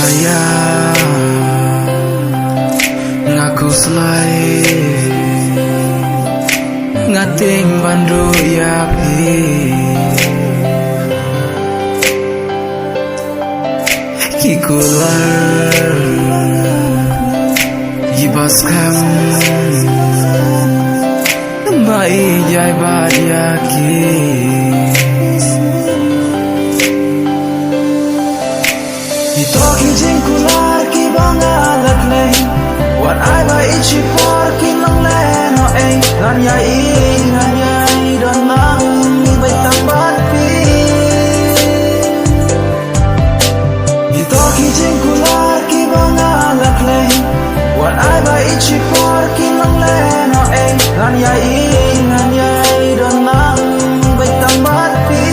saya ngaku selai ngating bandu yapi kikular gibas kam bai jai badyaki Talking jingkular ki bangalat lay What I buy ichi por ki long len ho ay nganyai don lang ibay tambat pi Talking jingkular ki bangalat lay What I buy ichi por ki long len ho ay nganyai don lang ibay tambat pi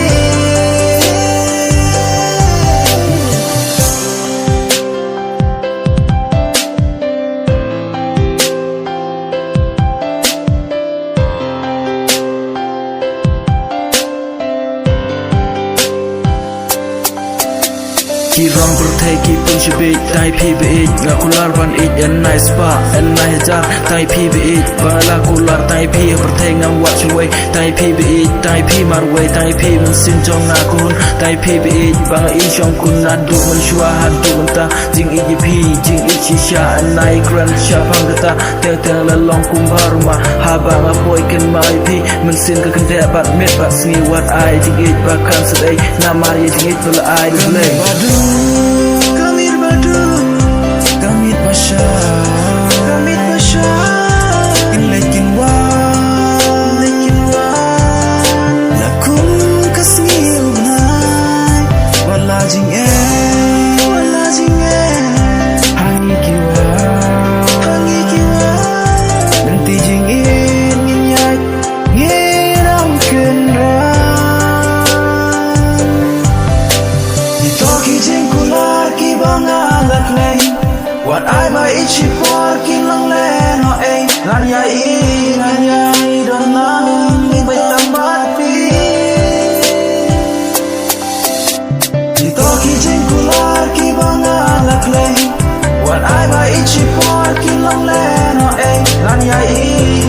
Ki rong perteki pun sebit tai PBH ngakular ban it and nice spa and nice jar tai PBH bala kular tai P perteng ngam watch away tai PBH tai P marway tai P mun sin jong ngakun tai PBH bang i chong kun nadu mun shua hadu ta jing IGP jing ichisha and nice grand sha phang ta teng teng la long kum baruma ha bang apoy ken mai P mun sin ka kende bat met bat sni what I jing it bakan sedai namar ye jing it bala I display Kamit badu, kamit basha, lekin wa, lakum kasni ubnai, wala jing hangi kiwa, nanti jing nginyai, ngirang kenra. Talking jingkular ki bangalat lay What I buy ichi por ki long len ho ay nganyai don lang ibay tambat pi Talking jingkular ki bangalat lay What I buy ichi por ki long len ho ay nganyai